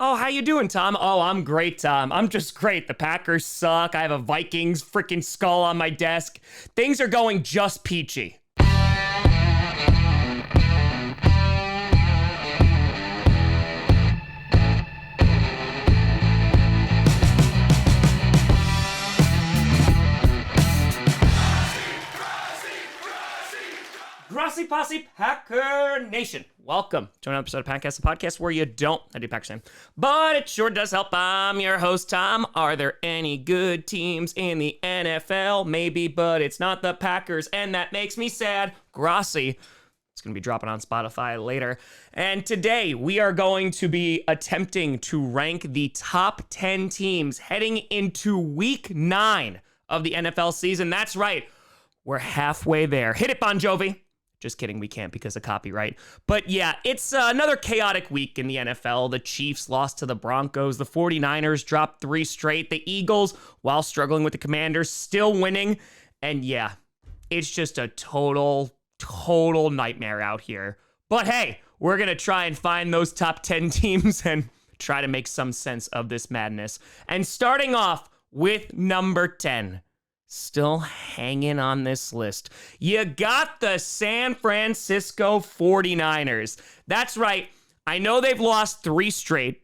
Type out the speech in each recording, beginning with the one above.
Oh, how you doing, Tom? Oh, I'm great, Tom. I'm just great. The Packers suck. I have a Vikings freaking skull on my desk. Things are going just peachy. Grossi Posse Packer Nation. Welcome to another episode of Packcast, the podcast where you don't, I do Packers fan, but it sure does help. I'm your host, Tom. Are there any good teams in the NFL? Maybe, but it's not the Packers, and that makes me sad. Grossi. It's going to be dropping on Spotify later. And today we are going to be attempting to rank the top 10 teams heading into week 9 of the NFL season. That's right. We're halfway there. Hit it, Bon Jovi. Just kidding, we can't because of copyright. But yeah, it's another chaotic week in the NFL. The Chiefs lost to the Broncos. The 49ers dropped 3 straight. The Eagles, while struggling with the Commanders, still winning. And yeah, it's just a total nightmare out here. But hey, we're going to try and find those top 10 teams and try to make some sense of this madness. And starting off with number 10. Still hanging on this list. You got the San Francisco 49ers. That's right. I know they've lost 3 straight.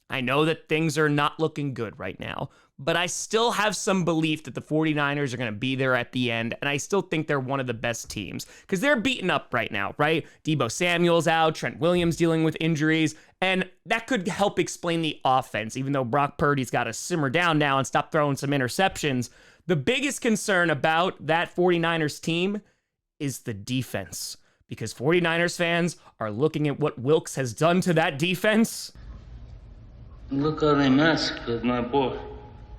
I know that things are not looking good right now. But I still have some belief that the 49ers are going to be there at the end. And I still think they're one of the best teams. Because they're beaten up right now, right? Deebo Samuel's out. Trent Williams dealing with injuries. And that could help explain the offense. Even though Brock Purdy's got to simmer down now and stop throwing some interceptions. The biggest concern about that 49ers team is the defense, because 49ers fans are looking at what Wilks has done to that defense. Look how they massacred my boy.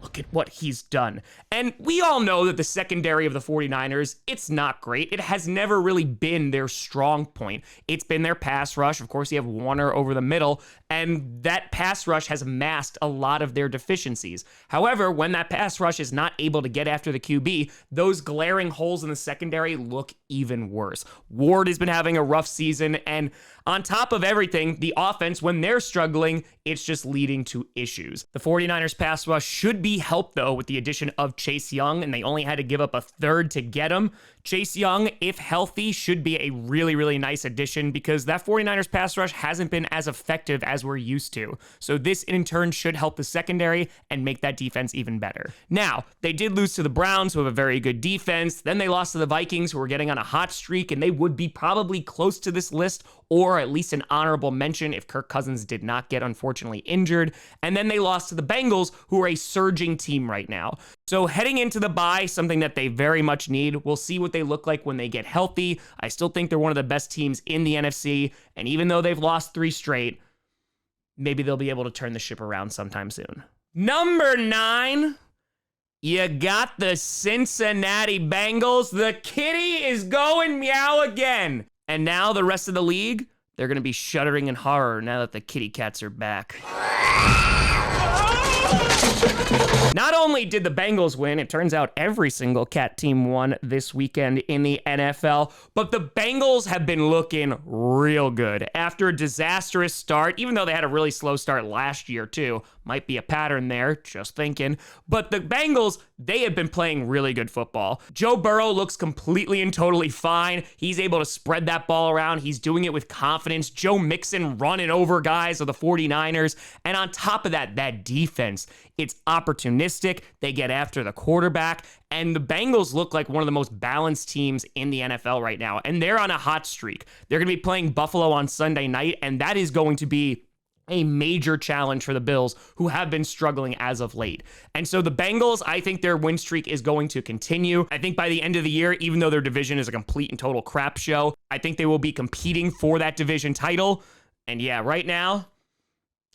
Look at what he's done. And we all know that the secondary of the 49ers, it's not great. It has never really been their strong point. It's been their pass rush. Of course, you have Warner over the middle, and that pass rush has masked a lot of their deficiencies. However, when that pass rush is not able to get after the QB, those glaring holes in the secondary look even worse. Ward has been having a rough season, and on top of everything, the offense, when they're struggling, it's just leading to issues. The 49ers pass rush should be helped, though, with the addition of Chase Young, and they only had to give up a third to get him. Chase Young, if healthy, should be a really nice addition because that 49ers pass rush hasn't been as effective as we're used to. So this, in turn, should help the secondary and make that defense even better. Now, they did lose to the Browns, who have a very good defense. Then they lost to the Vikings, who were getting on a hot streak, and they would be probably close to this list, or at least an honorable mention if Kirk Cousins did not get unfortunately injured. And then they lost to the Bengals, who are a surging team right now. So heading into the bye, something that they very much need. We'll see what they look like when they get healthy. I still think they're one of the best teams in the NFC. And even though they've lost 3 straight, maybe they'll be able to turn the ship around sometime soon. Number 9. You got the Cincinnati Bengals. The kitty is going meow again. And now the rest of the league, they're going to be shuddering in horror now that the kitty cats are back. Not only did the Bengals win, it turns out every single cat team won this weekend in the NFL, but the Bengals have been looking real good. After a disastrous start, even though they had a really slow start last year too, might be a pattern there, just thinking. But the Bengals, they have been playing really good football. Joe Burrow looks completely and totally fine. He's able to spread that ball around. He's doing it with confidence. Joe Mixon running over guys of the 49ers. And on top of that, that defense, it's opportunistic. They get after the quarterback. And the Bengals look like one of the most balanced teams in the NFL right now. And they're on a hot streak. They're going to be playing Buffalo on Sunday night. And that is going to be a major challenge for the Bills, who have been struggling as of late. And so the Bengals, I think their win streak is going to continue. I think by the end of the year, even though their division is a complete and total crap show, I think they will be competing for that division title. And yeah, right now,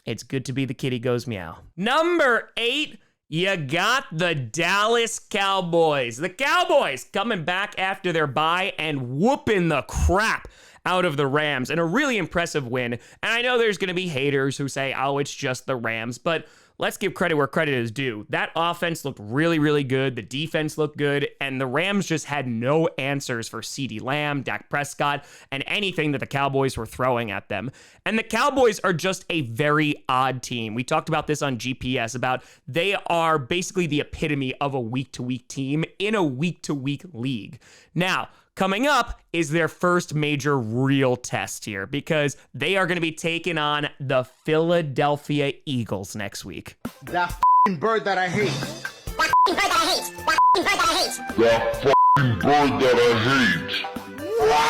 it's good to be the kitty goes meow. Number 8, you got the Dallas Cowboys. The Cowboys coming back after their bye and whooping the crap out of the Rams, and a really impressive win. And I know there's going to be haters who say, oh, it's just the Rams, but let's give credit where credit is due. That offense looked really, really good. The defense looked good, and the Rams just had no answers for CeeDee Lamb, Dak Prescott, and anything that the Cowboys were throwing at them. And the Cowboys are just a very odd team. We talked about this on GPS, about they are basically the epitome of a week-to-week team in a week-to-week league. Now, coming up is their first major real test here, because they are going to be taking on the Philadelphia Eagles next week. That bird that I hate. That bird that I hate. That bird that I hate. That bird that I hate.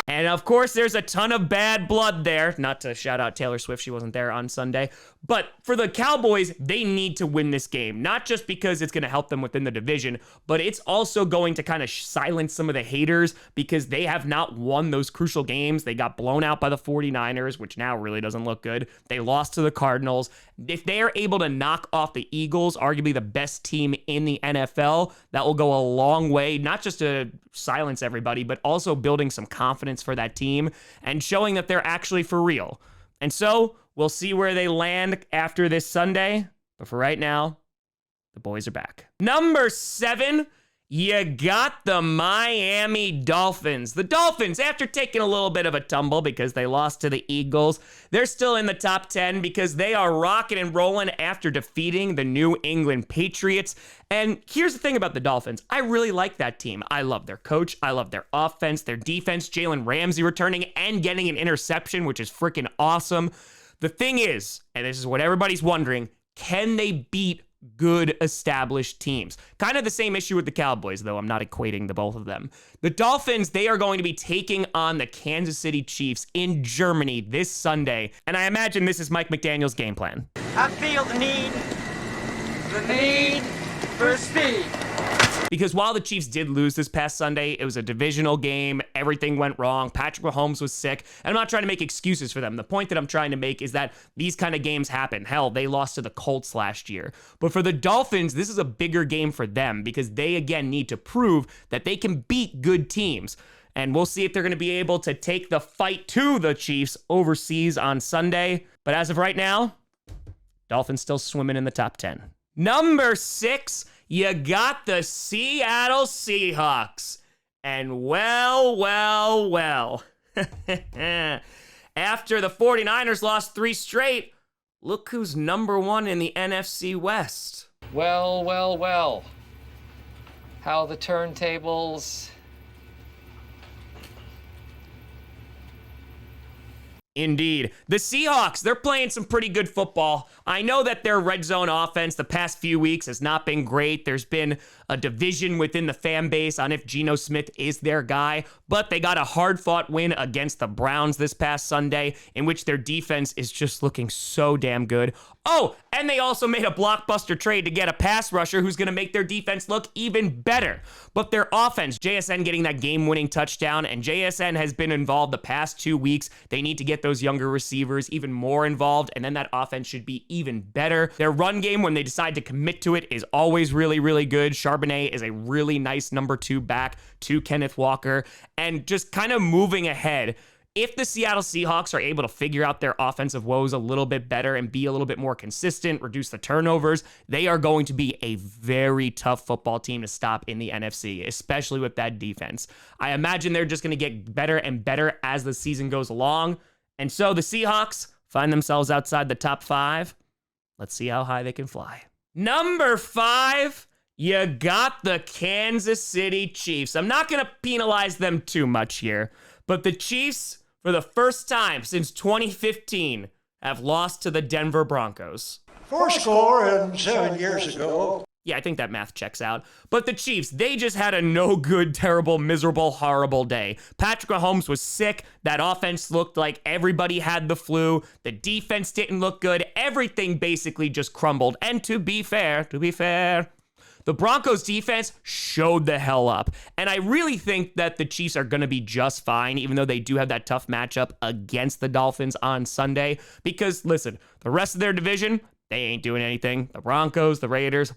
And of course, there's a ton of bad blood there. Not to shout out Taylor Swift, she wasn't there on Sunday. But for the Cowboys, they need to win this game. Not just because it's going to help them within the division, but it's also going to kind of silence some of the haters, because they have not won those crucial games. They got blown out by the 49ers, which now really doesn't look good. They lost to the Cardinals. If they are able to knock off the Eagles, arguably the best team in the NFL, that will go a long way, not just to silence everybody, but also building some confidence for that team and showing that they're actually for real. And so we'll see where they land after this Sunday. But for right now, the boys are back. Number 7, you got the Miami Dolphins. The Dolphins, after taking a little bit of a tumble because they lost to the Eagles, they're still in the top 10 because they are rocking and rolling after defeating the New England Patriots. And here's the thing about the Dolphins. I really like that team. I love their coach. I love their offense, their defense, Jalen Ramsey returning and getting an interception, which is freaking awesome. The thing is, and this is what everybody's wondering, can they beat good established teams? Kind of the same issue with the Cowboys, though I'm not equating the both of them. The Dolphins, they are going to be taking on the Kansas City Chiefs in Germany this Sunday, and I imagine this is Mike McDaniel's game plan. I feel the need for speed. Because while the Chiefs did lose this past Sunday, it was a divisional game, everything went wrong, Patrick Mahomes was sick, and I'm not trying to make excuses for them. The point that I'm trying to make is that these kind of games happen. Hell, they lost to the Colts last year. But for the Dolphins, this is a bigger game for them because they, again, need to prove that they can beat good teams. And we'll see if they're going to be able to take the fight to the Chiefs overseas on Sunday. But as of right now, Dolphins still swimming in the top 10. Number 6, you got the Seattle Seahawks. And well. After the 49ers lost 3 straight, look who's number 1 in the NFC West. Well. How the turntables... Indeed. The Seahawks, they're playing some pretty good football. I know that their red zone offense the past few weeks has not been great. There's been a division within the fan base on if Geno Smith is their guy, but they got a hard-fought win against the Browns this past Sunday, in which their defense is just looking so damn good. Oh, and they also made a blockbuster trade to get a pass rusher who's going to make their defense look even better. But their offense, JSN getting that game-winning touchdown, and JSN has been involved the past 2 weeks. They need to get those younger receivers even more involved, and then that offense should be even better. Their run game, when they decide to commit to it, is always really, really good. Charbonnet is a really nice number 2 back to Kenneth Walker, and just kind of moving ahead. If the Seattle Seahawks are able to figure out their offensive woes a little bit better and be a little bit more consistent, reduce the turnovers, they are going to be a very tough football team to stop in the NFC, especially with that defense. I imagine they're just going to get better and better as the season goes along. And so the Seahawks find themselves outside the top 5. Let's see how high they can fly. Number 5, you got the Kansas City Chiefs. I'm not going to penalize them too much here, but the Chiefs, for the first time since 2015, have lost to the Denver Broncos. 7 years ago. Yeah, I think that math checks out. But the Chiefs, they just had a no good, terrible, miserable, horrible day. Patrick Mahomes was sick. That offense looked like everybody had the flu. The defense didn't look good. Everything basically just crumbled. And to be fair, the Broncos defense showed the hell up. And I really think that the Chiefs are going to be just fine, even though they do have that tough matchup against the Dolphins on Sunday. Because, listen, the rest of their division, they ain't doing anything. The Broncos, the Raiders,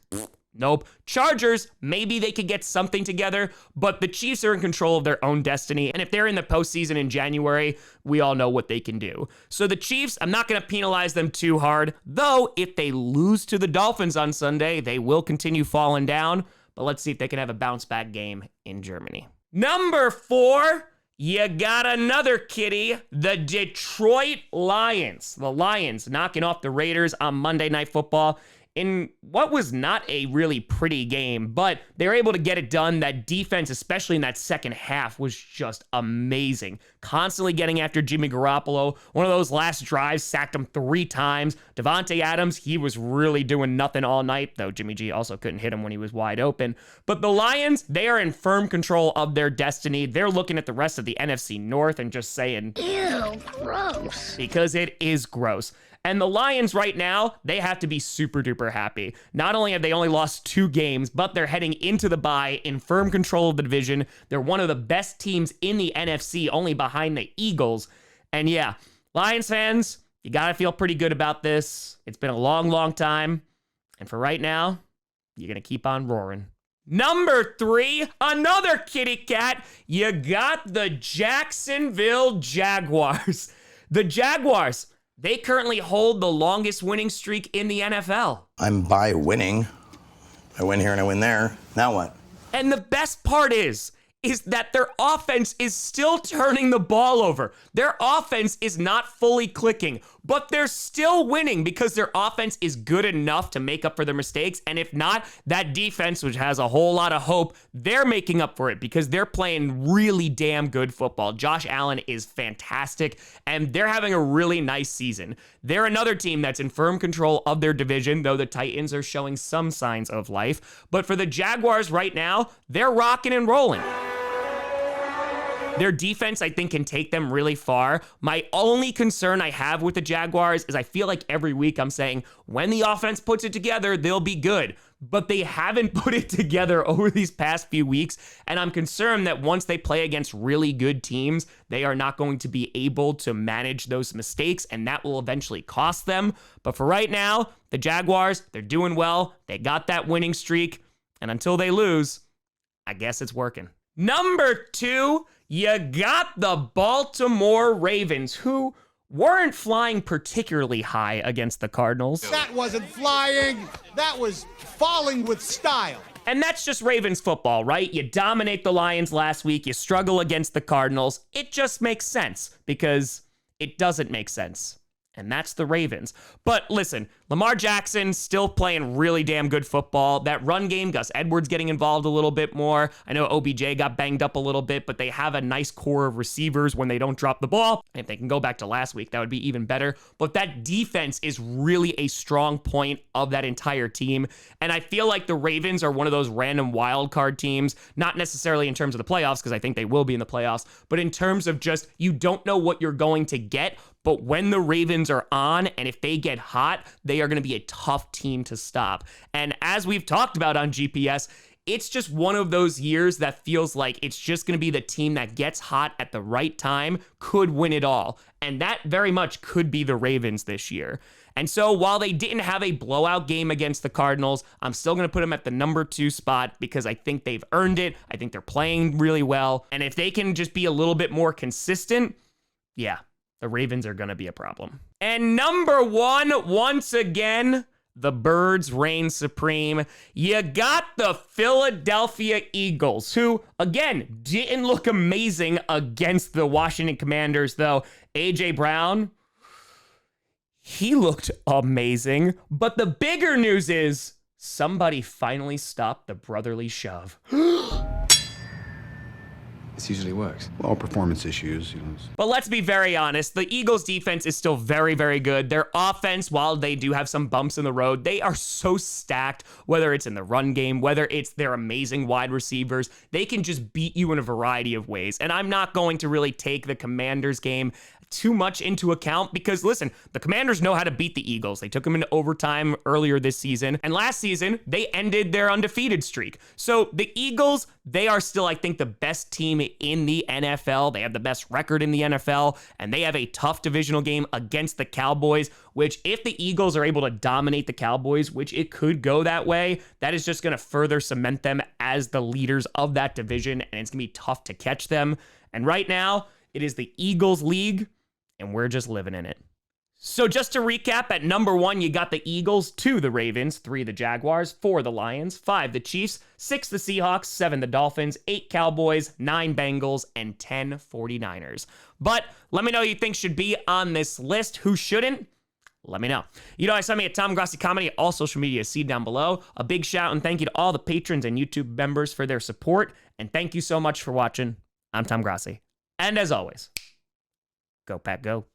Nope. Chargers, maybe they could get something together, but the Chiefs are in control of their own destiny. And if they're in the postseason in January, we all know what they can do. So the Chiefs, I'm not going to penalize them too hard, though if they lose to the Dolphins on Sunday, they will continue falling down. But let's see if they can have a bounce back game in Germany. Number 4, you got another kitty, the Detroit Lions. The Lions knocking off the Raiders on Monday Night Football in what was not a really pretty game, but they were able to get it done. That defense, especially in that second half, was just amazing. Constantly getting after Jimmy Garoppolo. One of those last drives sacked him 3 times. Devontae Adams, he was really doing nothing all night, though Jimmy G also couldn't hit him when he was wide open. But the Lions, they are in firm control of their destiny. They're looking at the rest of the NFC North and just saying, Ew, gross. because it is gross. And the Lions right now, they have to be super duper happy. Not only have they only lost 2 games, but they're heading into the bye in firm control of the division. They're one of the best teams in the NFC, only behind the Eagles. And yeah, Lions fans, you gotta feel pretty good about this. It's been a long, long time. And for right now, you're gonna keep on roaring. Number 3, another kitty cat. You got the Jacksonville Jaguars. The Jaguars, they currently hold the longest winning streak in the NFL. I'm by winning. I win here and I win there. Now what? And the best part is that their offense is still turning the ball over. Their offense is not fully clicking, but they're still winning because their offense is good enough to make up for their mistakes. And if not, that defense, which has a whole lot of hope, they're making up for it because they're playing really damn good football. Josh Allen is fantastic, and they're having a really nice season. They're another team that's in firm control of their division, though the Titans are showing some signs of life. But for the Jaguars right now, they're rocking and rolling. Their defense, I think, can take them really far. My only concern I have with the Jaguars is I feel like every week I'm saying, when the offense puts it together, they'll be good. But they haven't put it together over these past few weeks, and I'm concerned that once they play against really good teams, they are not going to be able to manage those mistakes, and that will eventually cost them. But for right now, the Jaguars, they're doing well. They got that winning streak, and until they lose, I guess it's working. Number 2, you got the Baltimore Ravens, who weren't flying particularly high against the Cardinals. That wasn't flying. That was falling with style. And that's just Ravens football, right? You dominate the Lions last week, you struggle against the Cardinals. It just makes sense because it doesn't make sense. And that's the Ravens. But listen, Lamar Jackson still playing really damn good football. That run game, Gus Edwards getting involved a little bit more. I know OBJ got banged up a little bit, but they have a nice core of receivers when they don't drop the ball. And if they can go back to last week, that would be even better. But that defense is really a strong point of that entire team. And I feel like the Ravens are one of those random wild card teams, not necessarily in terms of the playoffs, because I think they will be in the playoffs, but in terms of just you don't know what you're going to get. But when the Ravens are on, and if they get hot, they are going to be a tough team to stop. And as we've talked about on GPS, it's just one of those years that feels like it's just going to be the team that gets hot at the right time could win it all. And that very much could be the Ravens this year. And so while they didn't have a blowout game against the Cardinals, I'm still going to put them at the number 2 spot because I think they've earned it. I think they're playing really well. And if they can just be a little bit more consistent, yeah, the Ravens are going to be a problem. And number 1, once again, the Birds reign supreme. You got the Philadelphia Eagles, who, again, didn't look amazing against the Washington Commanders, though. A.J. Brown, he looked amazing. But the bigger news is somebody finally stopped the brotherly shove. This usually works. All performance issues, But let's be very honest. The Eagles defense is still very, very good. Their offense, while they do have some bumps in the road, they are so stacked, whether it's in the run game, whether it's their amazing wide receivers. They can just beat you in a variety of ways. And I'm not going to really take the Commanders game too much into account because, listen, the Commanders know how to beat the Eagles. They took them into overtime earlier this season, and last season, they ended their undefeated streak. So the Eagles, they are still, I think, the best team in the NFL. They have the best record in the NFL, and they have a tough divisional game against the Cowboys, which if the Eagles are able to dominate the Cowboys, which it could go that way, that is just going to further cement them as the leaders of that division, and it's going to be tough to catch them. And right now, it is the Eagles league, and we're just living in it. So just to recap, at number 1, you got the Eagles, 2 the Ravens, 3 the Jaguars, 4 the Lions, 5 the Chiefs, 6 the Seahawks, 7 the Dolphins, 8 Cowboys, 9 Bengals, and 10 49ers. But let me know who you think should be on this list. Who shouldn't? Let me know. You know, I sent me at Tom Grossi Comedy, all social media, see down below. A big shout and thank you to all the patrons and YouTube members for their support. And thank you so much for watching. I'm Tom Grossi. And as always, go Pack Go.